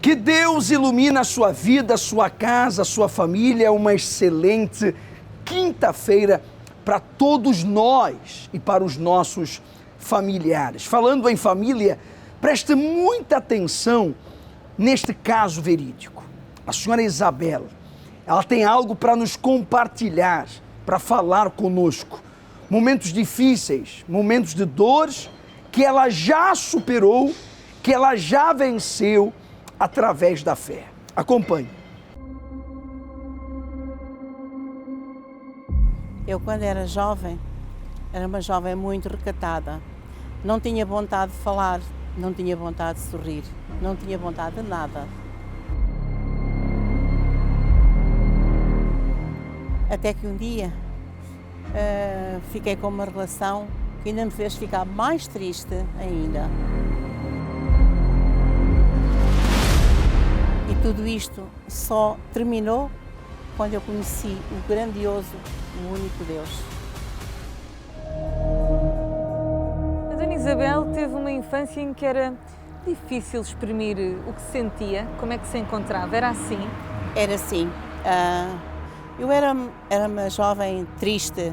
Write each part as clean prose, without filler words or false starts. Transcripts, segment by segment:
Que Deus ilumine a sua vida, a sua casa, a sua família. Uma excelente quinta-feira para todos nós e para os nossos familiares. Falando em família, preste muita atenção neste caso verídico. A senhora Isabela, ela tem algo para nos compartilhar, para falar conosco. Momentos difíceis, momentos de dores que ela já superou, que ela já venceu através da fé. Acompanhe. Eu, quando era jovem, era uma jovem muito recatada. Não tinha vontade de falar, não tinha vontade de sorrir, não tinha vontade de nada. Até que um dia fiquei com uma relação que ainda me fez ficar mais triste ainda. E tudo isto só terminou quando eu conheci o grandioso, o único Deus. A Dona Isabel teve uma infância em que era difícil exprimir o que sentia, como é que se encontrava, era assim? Era assim. Eu era uma jovem triste,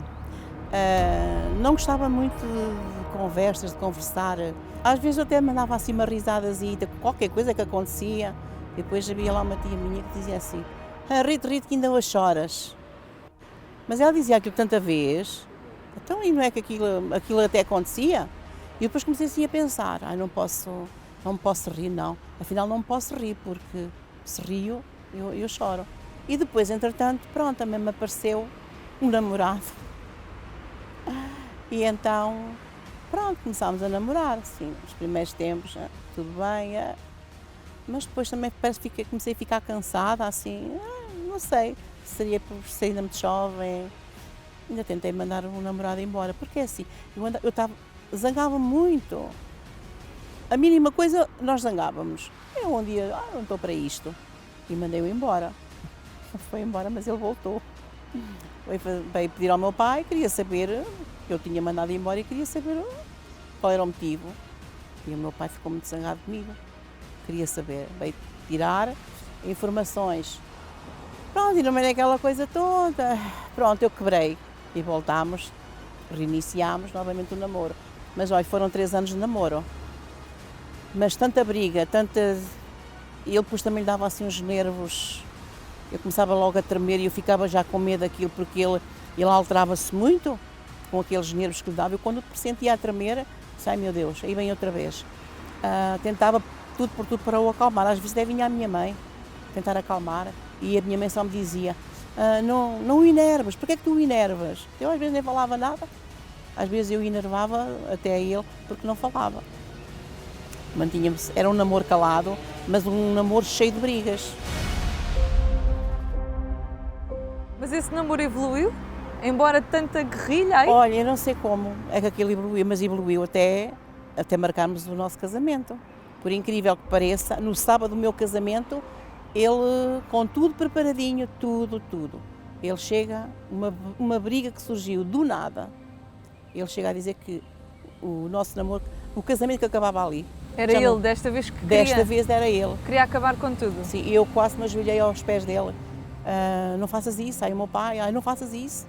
não gostava muito de conversas, de conversar. Às vezes eu até mandava assim uma risadazita, qualquer coisa que acontecia. Depois havia lá uma tia minha que dizia assim: Rito, que ainda hoje choras. Mas ela dizia aquilo tanta vez, então e não é que aquilo até acontecia? E depois comecei assim a pensar, não me posso rir não, afinal não me posso rir porque se rio eu choro. E depois, entretanto, pronto, também me apareceu um namorado. E então, pronto, começámos a namorar, assim, nos primeiros tempos, tudo bem, mas depois também parece que comecei a ficar cansada, assim, não sei, seria por ser ainda muito jovem. Ainda tentei mandar um namorado embora, porque é assim, zangava muito. A mínima coisa, nós zangávamos. Eu um dia, não estou para isto, e mandei-o embora. Foi embora, mas ele voltou. Veio pedir ao meu pai, queria saber, eu tinha mandado embora e queria saber qual era o motivo. E o meu pai ficou muito zangado comigo. Queria saber, veio tirar informações. Pronto, e não é aquela coisa toda. Pronto, eu quebrei e voltámos, reiniciámos novamente o namoro. Mas olha, foram 3 anos de namoro. Mas tanta briga, E ele depois também lhe dava assim uns nervos. Eu começava logo a tremer e eu ficava já com medo daquilo, porque ele alterava-se muito com aqueles nervos que lhe dava. Eu quando pressentia a tremer, disse, ai meu Deus, aí vem outra vez. Tentava tudo por tudo para o acalmar. Às vezes até vinha a minha mãe tentar acalmar e a minha mãe só me dizia, não o enervas, porquê é que tu o enervas? Eu às vezes nem falava nada, às vezes eu enervava até ele porque não falava. Mantínhamos, era um namoro calado, mas um namoro cheio de brigas. Mas esse namoro evoluiu? Embora tanta guerrilha aí? Olha, eu não sei como é que aquilo evoluiu, mas evoluiu até marcarmos o nosso casamento. Por incrível que pareça, no sábado do meu casamento, ele, com tudo preparadinho, tudo. Ele chega, uma briga que surgiu do nada, ele chega a dizer que o nosso namoro, o casamento que acabava ali. Era ele, desta vez que queria? Desta vez era ele. Queria acabar com tudo? Sim, eu quase me ajoelhei aos pés dele. Não faças isso, aí o meu pai, não faças isso.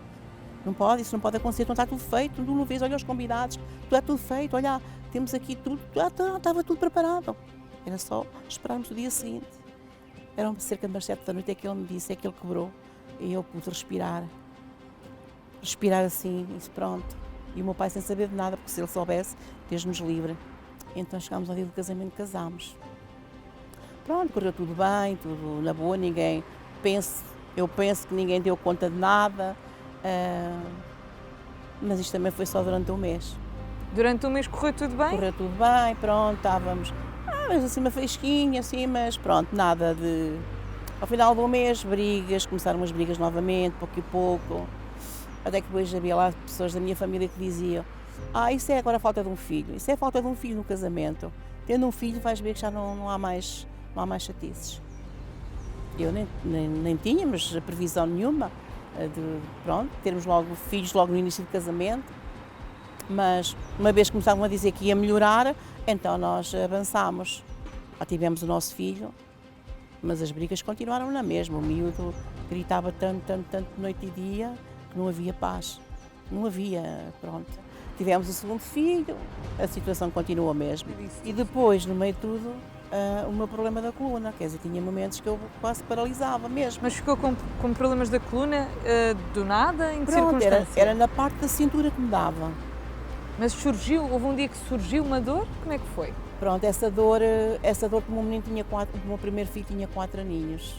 Não pode, isso não pode acontecer, então está tudo feito, tu não vês, olha os convidados, tudo é tudo feito, olha, temos aqui tudo, estava tudo preparado. Era só esperarmos o dia seguinte. Eram cerca de umas 7 da noite, é que ele me disse, é que ele quebrou. E eu pude respirar assim, e pronto. E o meu pai sem saber de nada, porque se ele soubesse, Deus-nos livre. Então chegámos ao dia do casamento e casámos. Pronto, correu tudo bem, tudo na boa, eu penso que ninguém deu conta de nada, mas isto também foi só durante um mês. Durante um mês correu tudo bem? Correu tudo bem, pronto, estávamos, mas assim uma fresquinha, assim, mas pronto, nada de... Ao final do mês, brigas, começaram as brigas novamente, pouco e pouco, até que depois havia lá pessoas da minha família que diziam, isso é agora a falta de um filho, isso é a falta de um filho no casamento. Tendo um filho vais ver que já não há mais chatices. Eu nem tínhamos previsão nenhuma de termos filhos logo no início do casamento, mas uma vez que começavam a dizer que ia melhorar, então nós avançámos. Já tivemos o nosso filho Mas as brigas continuaram na mesma. O miúdo gritava tanto, noite e dia, que não havia paz. Não havia, pronto. Tivemos o segundo filho, a situação continuou mesmo. E depois, no meio de tudo, o meu problema da coluna, quer dizer, tinha momentos que eu quase paralisava mesmo. Mas ficou com problemas da coluna do nada, em que Pronto, circunstância? era na parte da cintura que me dava. Mas houve um dia que surgiu uma dor? Como é que foi? Pronto, essa dor que o meu menino tinha o meu primeiro filho tinha 4 aninhos.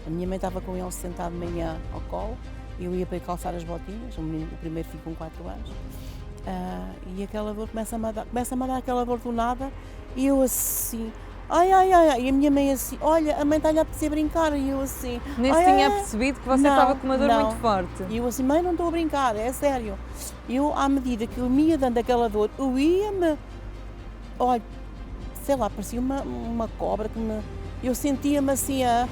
A minha mãe estava com ele sentado de manhã ao colo, eu ia para ir calçar as botinhas, o primeiro filho com 4 anos, e aquela dor começa-me a dar aquela dor do nada, e eu assim, ai, e a minha mãe assim, olha, a mãe está-lhe a apetecer brincar, e eu assim... Nem se tinha percebido que você estava com uma dor muito forte. E eu assim, mãe, não estou a brincar, é sério. Eu, à medida que eu me ia dando aquela dor, eu ia-me, olha, sei lá, parecia uma cobra que me... Eu sentia-me assim a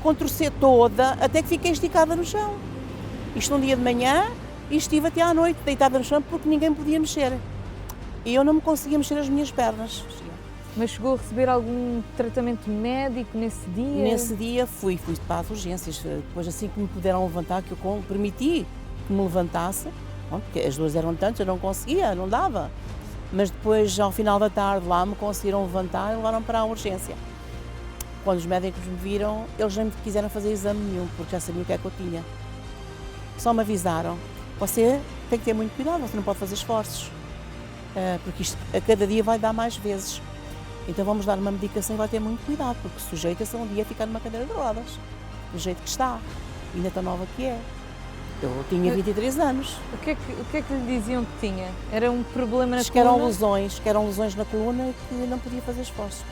contorcer toda, até que fiquei esticada no chão. Isto um dia de manhã, e estive até à noite deitada no chão porque ninguém podia mexer. E eu não me conseguia mexer as minhas pernas. Mas chegou a receber algum tratamento médico nesse dia? Nesse dia fui para as urgências. Depois, assim que me puderam levantar, que eu permiti que me levantasse, porque as dores eram tantas, eu não conseguia, não dava. Mas depois, ao final da tarde, lá me conseguiram levantar e levaram para a urgência. Quando os médicos me viram, eles nem me quiseram fazer exame nenhum, porque já sabiam o que é que eu tinha. Só me avisaram, você tem que ter muito cuidado, você não pode fazer esforços, porque isto a cada dia vai dar mais vezes. Então vamos dar uma medicação e vai ter muito cuidado, porque sujeita-se a um dia a ficar numa cadeira de rodas, do jeito que está, ainda tão nova que é. Eu tinha 23 anos. O que é que lhe diziam que tinha? Era um problema na coluna? Que eram lesões na coluna e que não podia fazer esforços.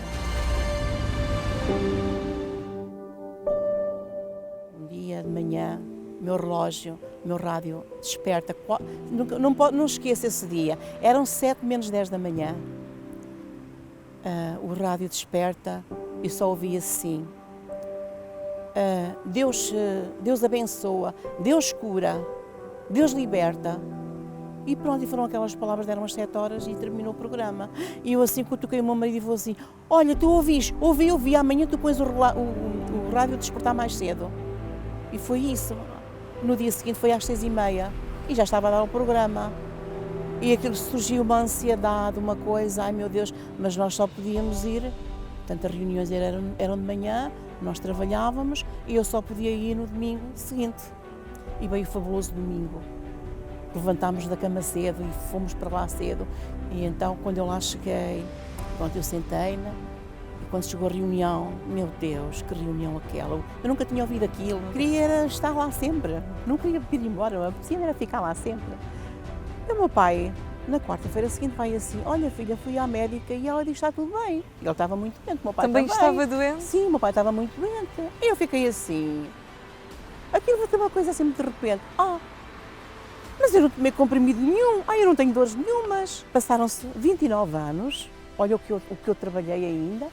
Um dia de manhã, meu relógio, meu rádio desperta, não esqueço esse dia, eram 7 menos 10 da manhã. O rádio desperta e só ouvia assim, Deus abençoa, Deus cura, Deus liberta. E pronto, e foram aquelas palavras, deram as 7 horas e terminou o programa. E eu assim, cutuquei o meu marido e falei assim, olha, tu ouvi, amanhã tu pões o rádio a despertar mais cedo. E foi isso. No dia seguinte foi às 6h30 e já estava a dar o programa. E aquilo surgiu uma ansiedade, uma coisa, ai meu Deus, mas nós só podíamos ir, portanto as reuniões eram de manhã, nós trabalhávamos e eu só podia ir no domingo seguinte. E veio o fabuloso domingo. Levantámos da cama cedo e fomos para lá cedo. E então, quando eu lá cheguei, pronto, eu sentei-na e quando chegou a reunião, meu Deus, que reunião aquela. Eu nunca tinha ouvido aquilo. Queria estar lá sempre, não queria ir embora, a preciso era ficar lá sempre. E o meu pai, na quarta-feira seguinte, vai assim, olha filha, fui à médica e ela diz que está tudo bem. Ele estava muito doente, o meu pai também estava doente? Sim, o meu pai estava muito doente. E eu fiquei assim, aquilo foi uma coisa assim de repente, mas eu não tomei comprimido nenhum, eu não tenho dores nenhumas. Passaram-se 29 anos, olha o que eu trabalhei ainda,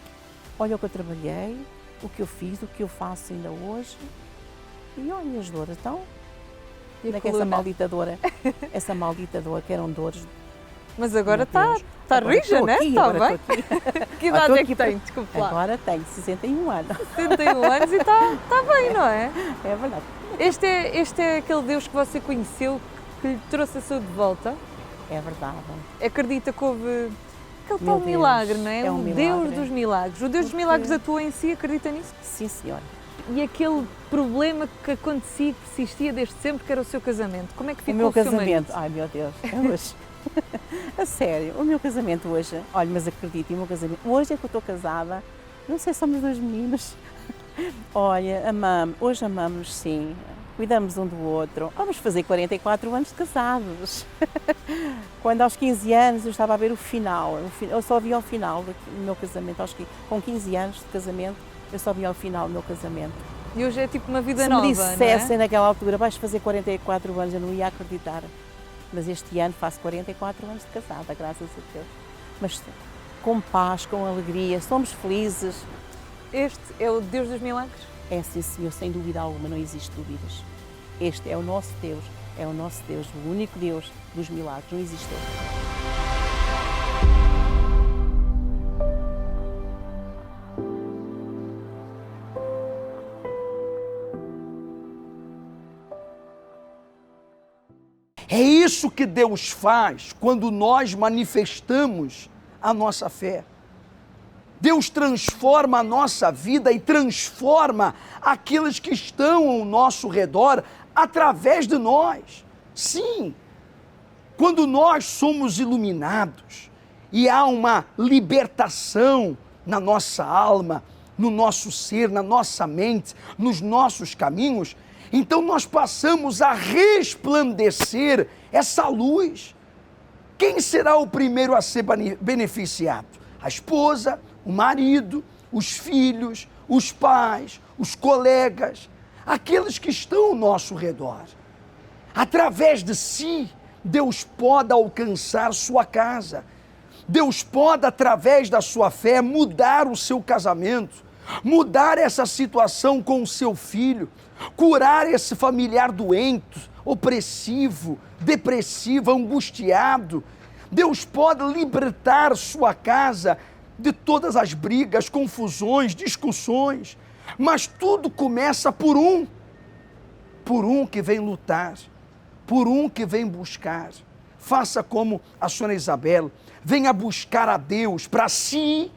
olha o que eu trabalhei, o que eu fiz, o que eu faço ainda hoje. E olha as dores, então, onde é que essa maldita dor, que eram dores. Mas agora está rija, não é? Está bem? Que idade é que tem? Desculpe lá. Agora tenho 61 anos. 61 anos e está bem, não é? É verdade. Este é aquele Deus que você conheceu, que lhe trouxe a saúde de volta? É verdade. Acredita que houve aquele tal milagre, não é? É um milagre. Deus dos milagres. O Deus dos milagres atua em si, acredita nisso? Sim, senhora. E aquele problema que acontecia, que persistia desde sempre, que era o seu casamento. Como é que ficou o meu seu casamento? marido? Ai, meu Deus, é hoje. A sério, o meu casamento hoje, olha, mas acredite, o meu casamento, hoje é que eu estou casada, não sei, somos 2 meninos. Olha, hoje amamos, sim, cuidamos um do outro. Vamos fazer 44 anos de casados. Quando aos 15 anos eu estava a ver o final, eu só via o final do meu casamento, com 15 anos de casamento, eu só via o final do meu casamento. E hoje é tipo uma vida Se nova, me dissessem naquela altura, vais fazer 44 anos, eu não ia acreditar. Mas este ano faço 44 anos de casada, graças a Deus. Mas com paz, com alegria, somos felizes. Este é o Deus dos milagres? É sim, senhor, sem dúvida alguma, não existe dúvidas. Este é o nosso Deus, o único Deus dos milagres, não existe outro. isso que Deus faz quando nós manifestamos a nossa fé. Deus transforma a nossa vida e transforma aqueles que estão ao nosso redor através de nós. Sim, quando nós somos iluminados e há uma libertação na nossa alma, no nosso ser, na nossa mente, nos nossos caminhos, então nós passamos a resplandecer essa luz. Quem será o primeiro a ser beneficiado? A esposa, o marido, os filhos, os pais, os colegas, aqueles que estão ao nosso redor. Através de si, Deus pode alcançar sua casa. Deus pode, através da sua fé, mudar o seu casamento, mudar essa situação com o seu filho, curar esse familiar doente, opressivo, depressivo, angustiado. Deus pode libertar sua casa de todas as brigas, confusões, discussões, mas tudo começa por um que vem lutar, por um que vem buscar. Faça como a senhora Isabel, venha buscar a Deus para si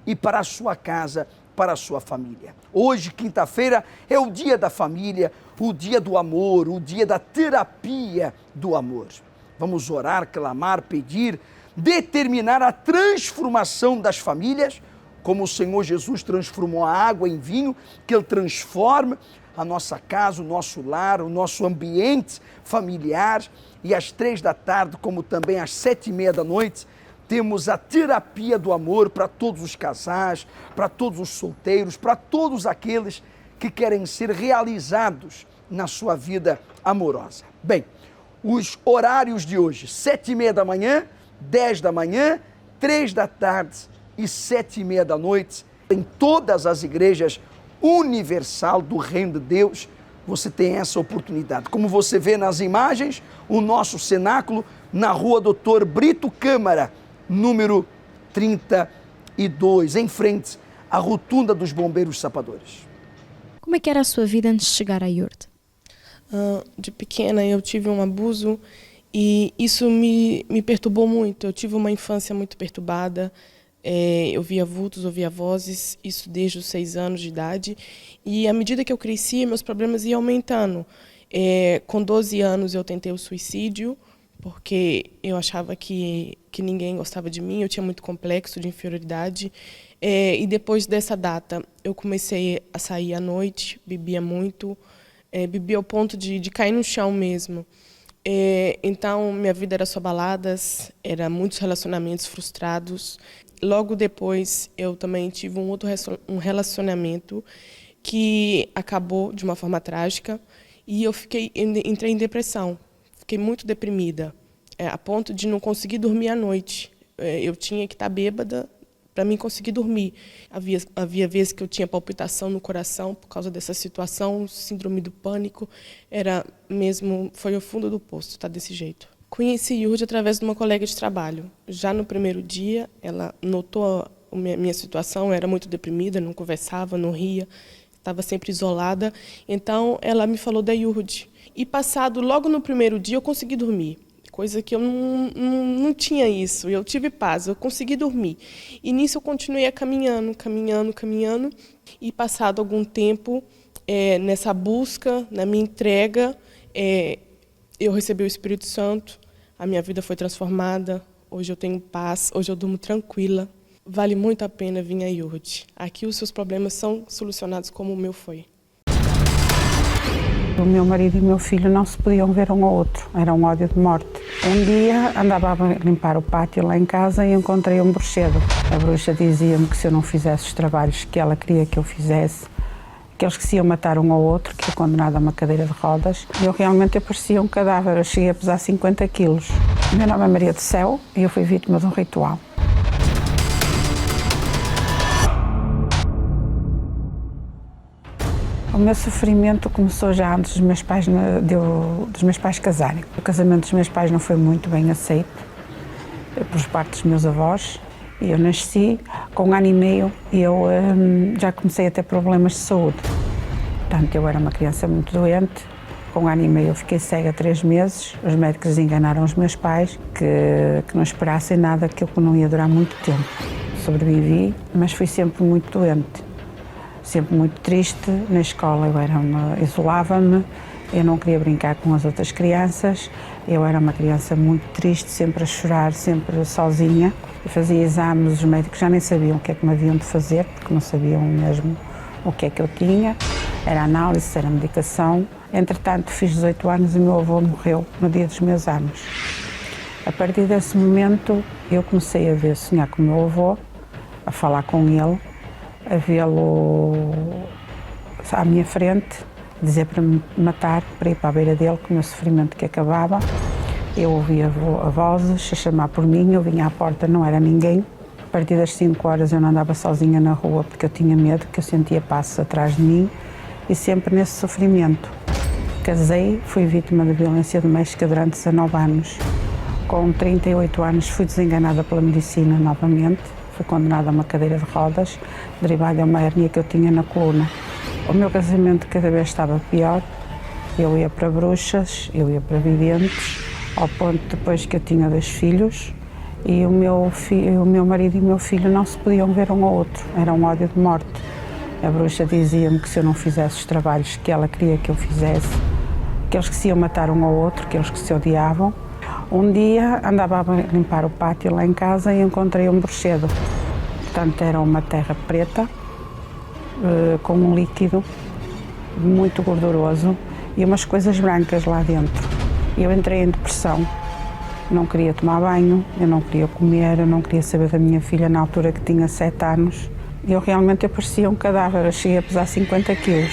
e para a sua casa, para a sua família. Hoje, quinta-feira, é o dia da família, o dia do amor, o dia da terapia do amor. Vamos orar, clamar, pedir, determinar a transformação das famílias, como o Senhor Jesus transformou a água em vinho, que Ele transforme a nossa casa, o nosso lar, o nosso ambiente familiar. E às 3 da tarde, como também às 7:30 da noite, temos a terapia do amor para todos os casais, para todos os solteiros, para todos aqueles que querem ser realizados na sua vida amorosa. Bem, os horários de hoje, 7:30 da manhã, 10 da manhã, 3 da tarde e 7:30 da noite, em todas as igrejas universal do Reino de Deus, você tem essa oportunidade. Como você vê nas imagens, o nosso cenáculo na rua Doutor Brito Câmara, número 32, em frente à rotunda dos Bombeiros Sapadores. Como é que era a sua vida antes de chegar a Iurde? De pequena eu tive um abuso e isso me perturbou muito. Eu tive uma infância muito perturbada. Eu via vultos, ouvia vozes, isso desde os 6 anos de idade. E à medida que eu crescia, meus problemas iam aumentando. Com 12 anos eu tentei o suicídio, porque eu achava que ninguém gostava de mim, eu tinha muito complexo de inferioridade. E depois dessa data, eu comecei a sair à noite, bebia muito, bebia ao ponto de cair no chão mesmo. Então, minha vida era só baladas, era muitos relacionamentos frustrados. Logo depois, eu também tive um relacionamento que acabou de uma forma trágica e eu entrei em depressão. Fiquei muito deprimida, a ponto de não conseguir dormir à noite. Eu tinha que estar bêbada para mim conseguir dormir. Havia vezes que eu tinha palpitação no coração por causa dessa situação, síndrome do pânico. Foi o fundo do poço, está desse jeito. Conheci Iurde através de uma colega de trabalho. Já no primeiro dia, ela notou a minha situação, eu era muito deprimida, não conversava, não ria, estava sempre isolada. Então, ela me falou da Iurde. E passado, logo no primeiro dia, eu consegui dormir. Coisa que eu não tinha isso. Eu tive paz, eu consegui dormir. E nisso eu continuei caminhando. E passado algum tempo, nessa busca, na minha entrega, eu recebi o Espírito Santo. A minha vida foi transformada. Hoje eu tenho paz, hoje eu durmo tranquila. Vale muito a pena vir a Iurde. Aqui os seus problemas são solucionados como o meu foi. O meu marido e o meu filho não se podiam ver um ao outro, era um ódio de morte. Um dia andava a limpar o pátio lá em casa e encontrei um bruxedo. A bruxa dizia-me que se eu não fizesse os trabalhos que ela queria que eu fizesse, que eles que se iam matar um ao outro, que eu condenada a uma cadeira de rodas. Eu realmente parecia um cadáver, eu cheguei a pesar 50 quilos. O meu nome é Maria do Céu e eu fui vítima de um ritual. O meu sofrimento começou já antes dos meus pais casarem. O casamento dos meus pais não foi muito bem aceito por parte dos meus avós. Eu nasci com 1 ano e meio e eu já comecei a ter problemas de saúde. Portanto, eu era uma criança muito doente Com 1 ano e meio eu fiquei cega 3 meses. Os médicos enganaram os meus pais que não esperassem nada, que eu não ia durar muito tempo. Sobrevivi, mas fui sempre muito doente, sempre muito triste. Na escola eu isolava-me, eu não queria brincar com as outras crianças, eu era uma criança muito triste, sempre a chorar, sempre sozinha. Eu fazia exames, os médicos já nem sabiam o que é que me haviam de fazer, porque não sabiam mesmo o que é que eu tinha. Era análise, era medicação. Entretanto, fiz 18 anos e o meu avô morreu no dia dos meus anos. A partir desse momento, eu comecei a sonhar com o meu avô, a falar com ele, a vê-lo à minha frente, dizer para me matar, para ir para a beira dele, com o meu sofrimento que acabava. Eu ouvia vozes a chamar por mim, eu vinha à porta, não era ninguém. A partir das 5 horas eu não andava sozinha na rua porque eu tinha medo, que eu sentia passos atrás de mim e sempre nesse sofrimento. Casei, fui vítima de violência doméstica durante 19 anos. Com 38 anos fui desenganada pela medicina novamente, fui condenada a uma cadeira de rodas, derivada de uma hérnia que eu tinha na coluna. O meu casamento cada vez estava pior, eu ia para bruxas, eu ia para videntes, ao ponto depois que eu tinha 2 filhos e o meu marido e o meu filho não se podiam ver um ao outro, era um ódio de morte. A bruxa dizia-me que se eu não fizesse os trabalhos que ela queria que eu fizesse, que eles que se iam matar um ao outro, que eles que se odiavam. Um dia andava a limpar o pátio lá em casa e encontrei um bruxedo. Portanto, era uma terra preta, com um líquido muito gorduroso e umas coisas brancas lá dentro. Eu entrei em depressão, não queria tomar banho, eu não queria comer, eu não queria saber da minha filha na altura que tinha 7 anos. Eu realmente parecia um cadáver, eu cheguei a pesar 50 quilos.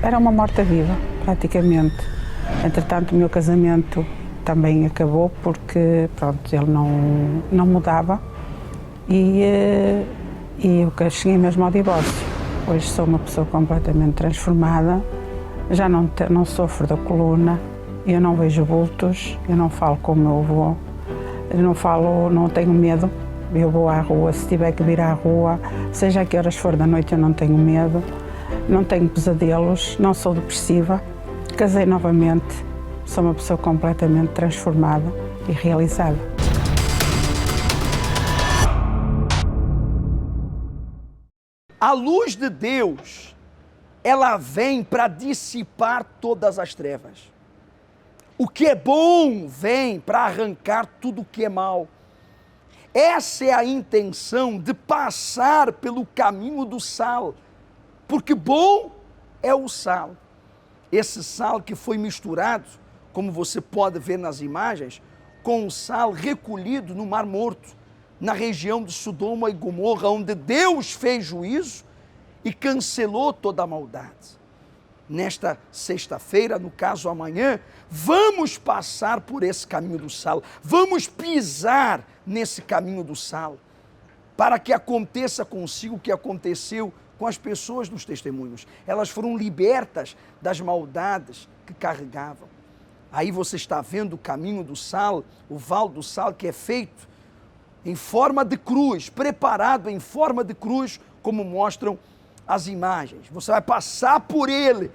Era uma morta-viva, praticamente. Entretanto, o meu casamento também acabou porque, pronto, ele não mudava e eu cheguei mesmo ao divórcio. Hoje sou uma pessoa completamente transformada, já não sofro da coluna, eu não vejo bultos, eu não falo com o meu avô, não tenho medo, eu vou à rua, se tiver que vir à rua, seja a que horas for da noite, eu não tenho medo, não tenho pesadelos, não sou depressiva, casei novamente, sou uma pessoa completamente transformada e realizada. A luz de Deus, ela vem para dissipar todas as trevas. O que é bom vem para arrancar tudo o que é mal. Essa é a intenção de passar pelo caminho do sal, porque bom é o sal. Esse sal que foi misturado, como você pode ver nas imagens, com o sal recolhido no Mar Morto, na região de Sodoma e Gomorra, onde Deus fez juízo e cancelou toda a maldade. Nesta sexta-feira, no caso amanhã, vamos passar por esse caminho do sal, vamos pisar nesse caminho do sal, para que aconteça consigo o que aconteceu com as pessoas dos testemunhos. Elas foram libertas das maldades que carregavam. Aí você está vendo o caminho do sal, o val do sal, que é feito em forma de cruz, preparado em forma de cruz, como mostram as imagens. Você vai passar por ele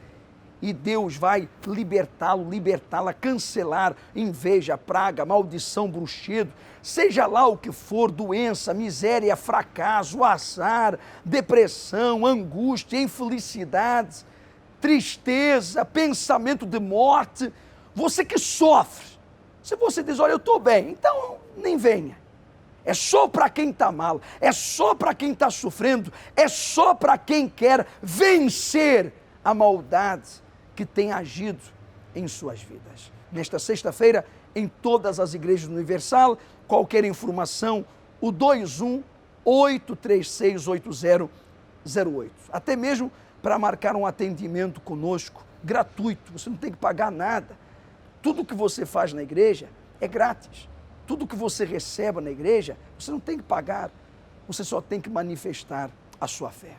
e Deus vai libertá-lo, libertá-la, cancelar inveja, praga, maldição, bruxedo, seja lá o que for, doença, miséria, fracasso, azar, depressão, angústia, infelicidade, tristeza, pensamento de morte. Você que sofre, se você diz, olha, eu estou bem, então nem venha. É só para quem está mal, é só para quem está sofrendo, é só para quem quer vencer a maldade que tem agido em suas vidas. Nesta sexta-feira, em todas as igrejas do Universal, qualquer informação, o 21-836-8008. Até mesmo para marcar um atendimento conosco, gratuito, você não tem que pagar nada. Tudo que você faz na igreja é grátis. Tudo que você recebe na igreja, você não tem que pagar, você só tem que manifestar a sua fé.